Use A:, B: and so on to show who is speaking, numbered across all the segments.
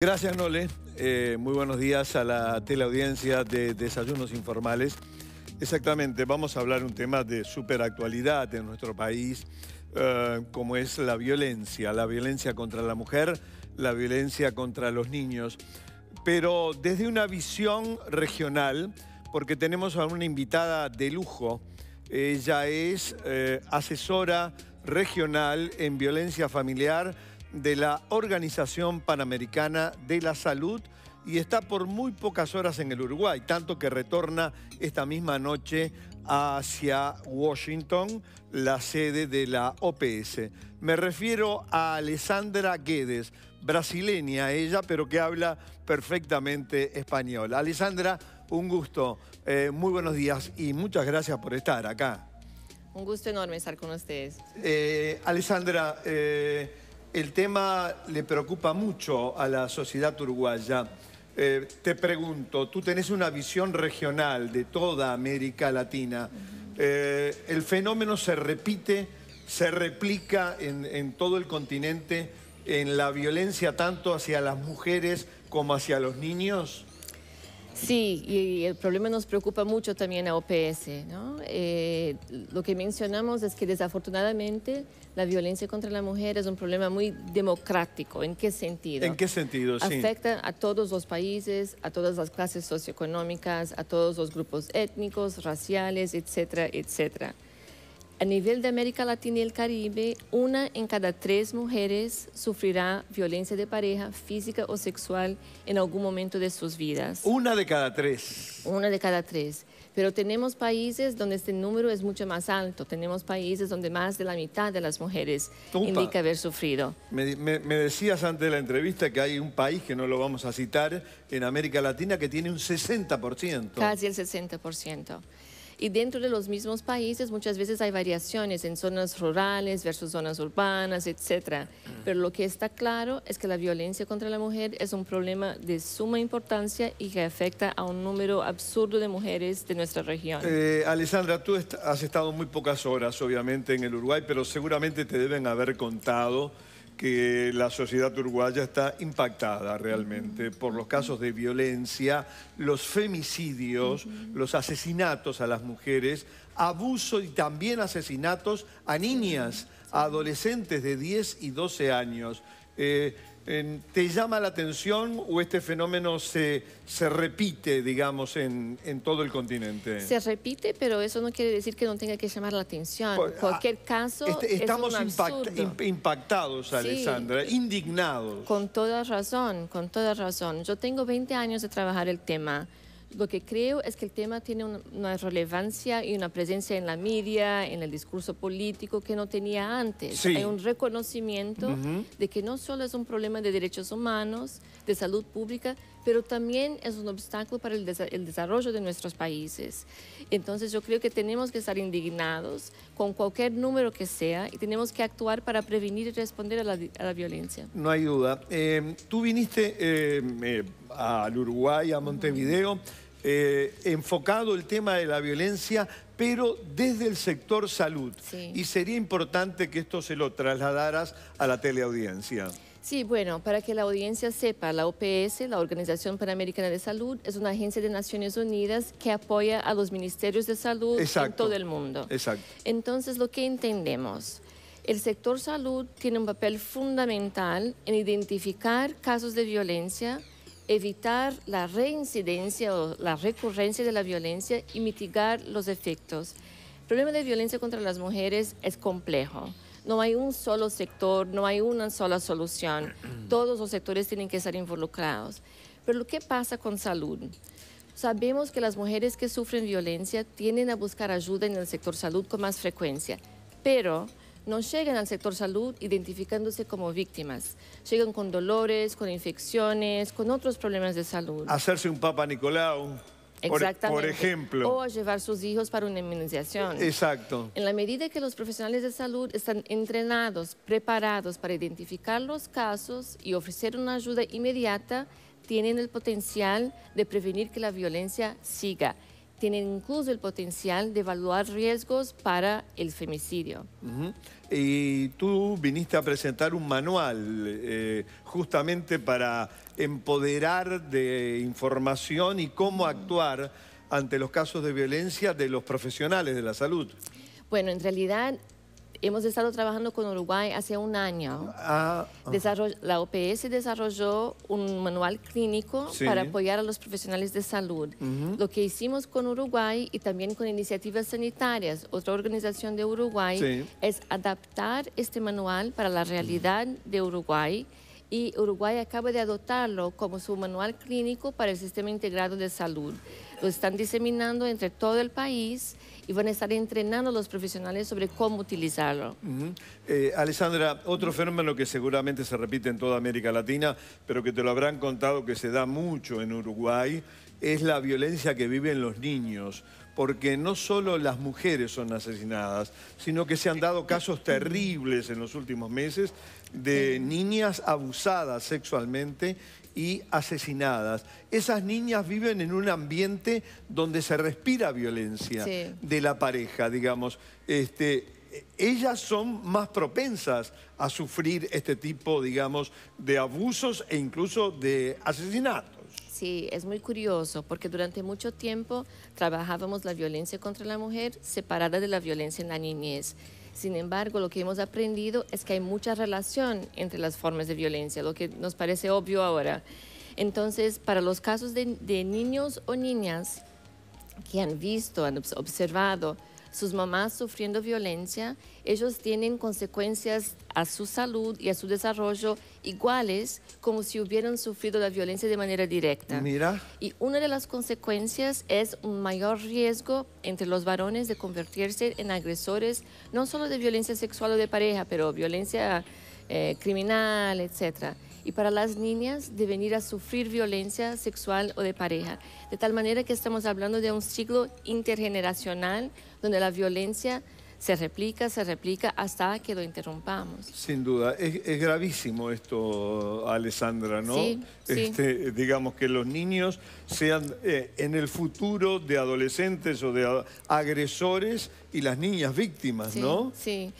A: Gracias, Nole. Muy buenos días a la teleaudiencia de Desayunos Informales. Exactamente, vamos a hablar un tema de superactualidad en nuestro país, como es la violencia contra la mujer, la violencia contra los niños, pero desde una visión regional, porque tenemos a una invitada de lujo. Ella es asesora regional en violencia familiar de la Organización Panamericana de la Salud y está por muy pocas horas en el Uruguay, tanto que retorna esta misma noche hacia Washington, la sede de la OPS. Me refiero a Alessandra Guedes, brasileña ella, pero que habla perfectamente español. Alessandra, un gusto, muy buenos días y muchas gracias por estar acá.
B: Un gusto enorme estar con ustedes.
A: Alessandra, el tema le preocupa mucho a la sociedad uruguaya. Te pregunto, tú tenés una visión regional de toda América Latina. ¿El fenómeno se repite, se replica en todo el continente, en la violencia tanto hacia las mujeres como hacia los niños?
B: Sí, y el problema nos preocupa mucho también a OPS, ¿no? Lo que mencionamos es que desafortunadamente la violencia contra la mujer es un problema muy democrático. ¿En qué sentido?
A: ¿En qué sentido? Sí.
B: Afecta a todos los países, a todas las clases socioeconómicas, a todos los grupos étnicos, raciales, etcétera, etcétera. A nivel de América Latina y el Caribe, 1 en cada 3 mujeres sufrirá violencia de pareja, física o sexual en algún momento de sus vidas.
A: 1 de cada 3.
B: 1 de cada 3. Pero tenemos países donde este número es mucho más alto. Tenemos países donde más de la mitad de las mujeres indica haber sufrido.
A: Me decías antes de la entrevista que hay un país, que no lo vamos a citar, en América Latina que tiene un 60%.
B: Casi el 60%. Y dentro de los mismos países muchas veces hay variaciones en zonas rurales versus zonas urbanas, etc. Pero lo que está claro es que la violencia contra la mujer es un problema de suma importancia y que afecta a un número absurdo de mujeres de nuestra región.
A: Alessandra, tú has estado muy pocas horas, obviamente, en el Uruguay, pero seguramente te deben haber contado que la sociedad uruguaya está impactada realmente por los casos de violencia, los femicidios, los asesinatos a las mujeres, abuso y también asesinatos a niñas, a adolescentes de 10 y 12 años. ¿Te llama la atención o este fenómeno se repite, digamos, en todo el continente?
B: Se repite, pero eso no quiere decir que no tenga que llamar la atención. Cualquier caso
A: estamos
B: es un absurdo.
A: impactados, Alessandra, sí, indignados.
B: Con toda razón, con toda razón. Yo tengo 20 años de trabajar el tema. Lo que creo es que el tema tiene una relevancia y una presencia en la media, en el discurso político que no tenía antes. Sí. Hay un reconocimiento de que no solo es un problema de derechos humanos, de salud pública, pero también es un obstáculo para el desarrollo de nuestros países. Entonces yo creo que tenemos que estar indignados con cualquier número que sea y tenemos que actuar para prevenir y responder a la violencia.
A: No hay duda. Tú viniste al Uruguay, a Montevideo, enfocado el tema de la violencia, pero desde el sector salud. Sí. Y sería importante que esto se lo trasladaras a la teleaudiencia.
B: Sí, bueno, para que la audiencia sepa, la OPS, la Organización Panamericana de Salud, es una agencia de Naciones Unidas que apoya a los ministerios de salud en todo el mundo.
A: Exacto.
B: Entonces, lo que entendemos, el sector salud tiene un papel fundamental en identificar casos de violencia, evitar la reincidencia o la recurrencia de la violencia y mitigar los efectos. El problema de violencia contra las mujeres es complejo. No hay un solo sector, no hay una sola solución. Todos los sectores tienen que estar involucrados. Pero ¿qué pasa con salud? Sabemos que las mujeres que sufren violencia tienden a buscar ayuda en el sector salud con más frecuencia, pero no llegan al sector salud identificándose como víctimas. Llegan con dolores, con infecciones, con otros problemas de salud.
A: Hacerse un Papa Nicolau.
B: Exactamente.
A: Por ejemplo.
B: O a llevar sus hijos para una inmunización.
A: Exacto.
B: En la medida que los profesionales de salud están entrenados, preparados para identificar los casos y ofrecer una ayuda inmediata, tienen el potencial de prevenir que la violencia siga. tienen incluso el potencial de evaluar riesgos para el femicidio.
A: Y tú viniste a presentar un manual justamente para empoderar de información y cómo actuar ante los casos de violencia de los profesionales de la salud.
B: Bueno, en realidad hemos estado trabajando con Uruguay hace un año. La OPS desarrolló un manual clínico para apoyar a los profesionales de salud. Lo que hicimos con Uruguay y también con Iniciativas Sanitarias, otra organización de Uruguay, es adaptar este manual para la realidad de Uruguay. Y Uruguay acaba de adoptarlo como su manual clínico para el Sistema Integrado de Salud. Lo están diseminando entre todo el país y van a estar entrenando a los profesionales sobre cómo utilizarlo.
A: Alessandra, otro fenómeno que seguramente se repite en toda América Latina, pero que te lo habrán contado que se da mucho en Uruguay, es la violencia que viven los niños. Porque no solo las mujeres son asesinadas, sino que se han dado casos terribles en los últimos meses de niñas abusadas sexualmente y asesinadas. Esas niñas viven en un ambiente donde se respira violencia de la pareja, digamos. Ellas son más propensas a sufrir este tipo, digamos, de abusos e incluso de asesinatos.
B: Sí, es muy curioso porque durante mucho tiempo trabajábamos la violencia contra la mujer separada de la violencia en la niñez. Sin embargo, lo que hemos aprendido es que hay mucha relación entre las formas de violencia, lo que nos parece obvio ahora. Entonces, para los casos de niños o niñas que han visto, han observado sus mamás sufriendo violencia, ellos tienen consecuencias a su salud y a su desarrollo iguales como si hubieran sufrido la violencia de manera directa.
A: Mira.
B: Y una de las consecuencias es un mayor riesgo entre los varones de convertirse en agresores, no solo de violencia sexual o de pareja, pero violencia criminal, etc. Y para las niñas de venir a sufrir violencia sexual o de pareja. De tal manera que estamos hablando de un ciclo intergeneracional donde la violencia se replica hasta que lo interrumpamos.
A: Sin duda. Es gravísimo esto, Alessandra, ¿no?
B: Sí, sí.
A: Digamos que los niños sean en el futuro de adolescentes o de agresores y las niñas víctimas, ¿no?
B: Sí.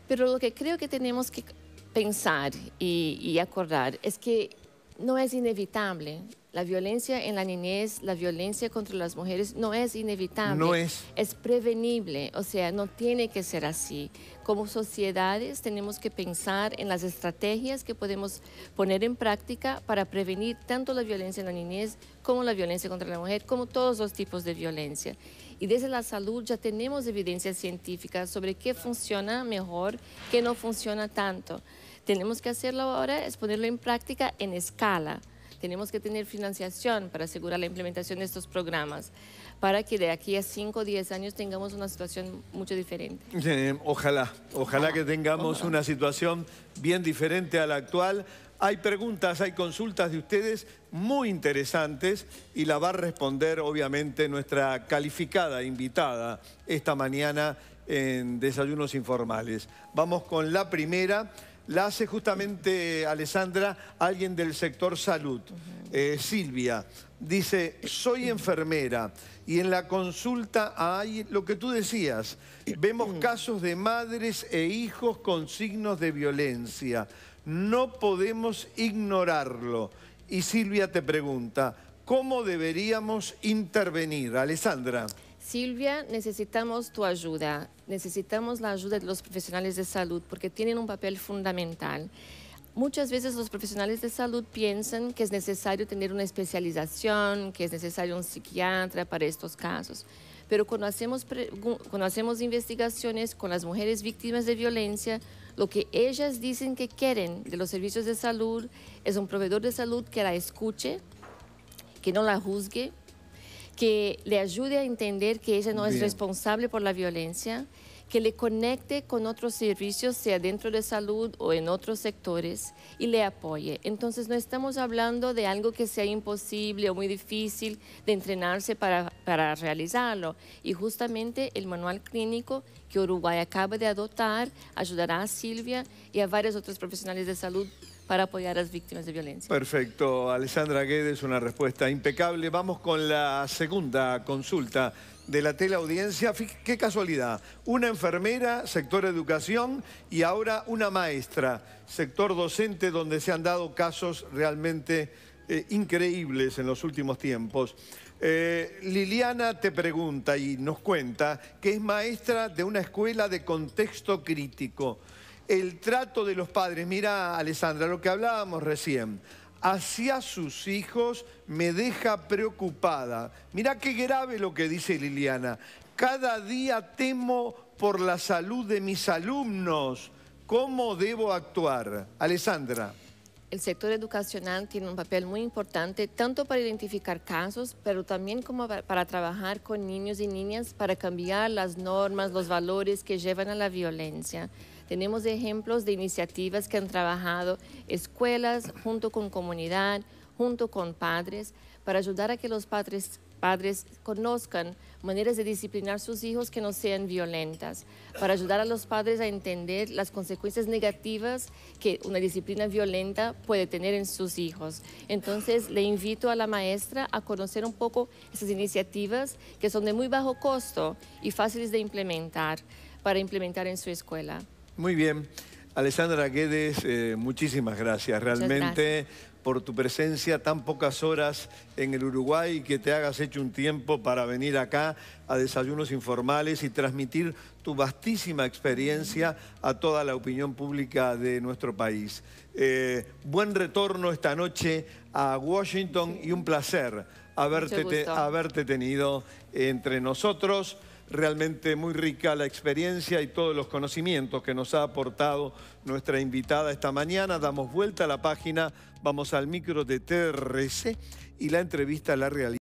B: Pero lo que creo que tenemos que pensar y acordar es que no es inevitable. La violencia en la niñez, la violencia contra las mujeres no es inevitable.
A: No es.
B: Es prevenible, o sea, no tiene que ser así. Como sociedades tenemos que pensar en las estrategias que podemos poner en práctica para prevenir tanto la violencia en la niñez como la violencia contra la mujer, como todos los tipos de violencia. Y desde la salud ya tenemos evidencia científica sobre qué funciona mejor, qué no funciona tanto. Tenemos que hacerlo ahora, es ponerlo en práctica en escala. Tenemos que tener financiación para asegurar la implementación de estos programas, para que de aquí a 5 o 10 años tengamos una situación mucho diferente.
A: Ojalá que tengamos una situación bien diferente a la actual. Hay preguntas, hay consultas de ustedes muy interesantes y la va a responder obviamente nuestra calificada invitada esta mañana en Desayunos Informales. Vamos con la primera. La hace justamente, Alessandra, alguien del sector salud. Silvia dice, soy enfermera y en la consulta hay lo que tú decías. Vemos casos de madres e hijos con signos de violencia. No podemos ignorarlo. Y Silvia te pregunta, ¿cómo deberíamos intervenir? Alessandra.
B: Silvia, necesitamos tu ayuda. Necesitamos la ayuda de los profesionales de salud porque tienen un papel fundamental. Muchas veces los profesionales de salud piensan que es necesario tener una especialización, que es necesario un psiquiatra para estos casos. Pero cuando hacemos investigaciones con las mujeres víctimas de violencia, lo que ellas dicen que quieren de los servicios de salud es un proveedor de salud que la escuche, que no la juzgue, que le ayude a entender que ella no es responsable por la violencia, que le conecte con otros servicios, sea dentro de salud o en otros sectores, y le apoye. Entonces no estamos hablando de algo que sea imposible o muy difícil de entrenarse para realizarlo. Y justamente el manual clínico que Uruguay acaba de adoptar ayudará a Silvia y a varios otros profesionales de salud para apoyar a las víctimas de violencia.
A: Perfecto, Alessandra Guedes, una respuesta impecable. Vamos con la segunda consulta de la teleaudiencia. Qué casualidad, una enfermera, sector educación, y ahora una maestra, sector docente, donde se han dado casos realmente increíbles en los últimos tiempos. Liliana te pregunta y nos cuenta que es maestra de una escuela de contexto crítico. El trato de los padres, mira, Alessandra, lo que hablábamos recién, hacia sus hijos me deja preocupada. Mirá qué grave lo que dice Liliana. Cada día temo por la salud de mis alumnos. ¿Cómo debo actuar? Alessandra.
B: El sector educacional tiene un papel muy importante, tanto para identificar casos, pero también como para trabajar con niños y niñas para cambiar las normas, los valores que llevan a la violencia. Tenemos ejemplos de iniciativas que han trabajado escuelas junto con comunidad, junto con padres, para ayudar a que los padres conozcan maneras de disciplinar a sus hijos que no sean violentas, para ayudar a los padres a entender las consecuencias negativas que una disciplina violenta puede tener en sus hijos. Entonces, le invito a la maestra a conocer un poco esas iniciativas que son de muy bajo costo y fáciles de implementar, para implementar en su escuela.
A: Muy bien. Alessandra Guedes, muchísimas gracias. Realmente por tu presencia, tan pocas horas en el Uruguay, y que te hagas hecho un tiempo para venir acá a Desayunos Informales y transmitir tu vastísima experiencia a toda la opinión pública de nuestro país. Buen retorno esta noche a Washington y un placer haberte tenido entre nosotros. Realmente muy rica la experiencia y todos los conocimientos que nos ha aportado nuestra invitada esta mañana. Damos vuelta a la página, vamos al micro de TRC y la entrevista a la realidad.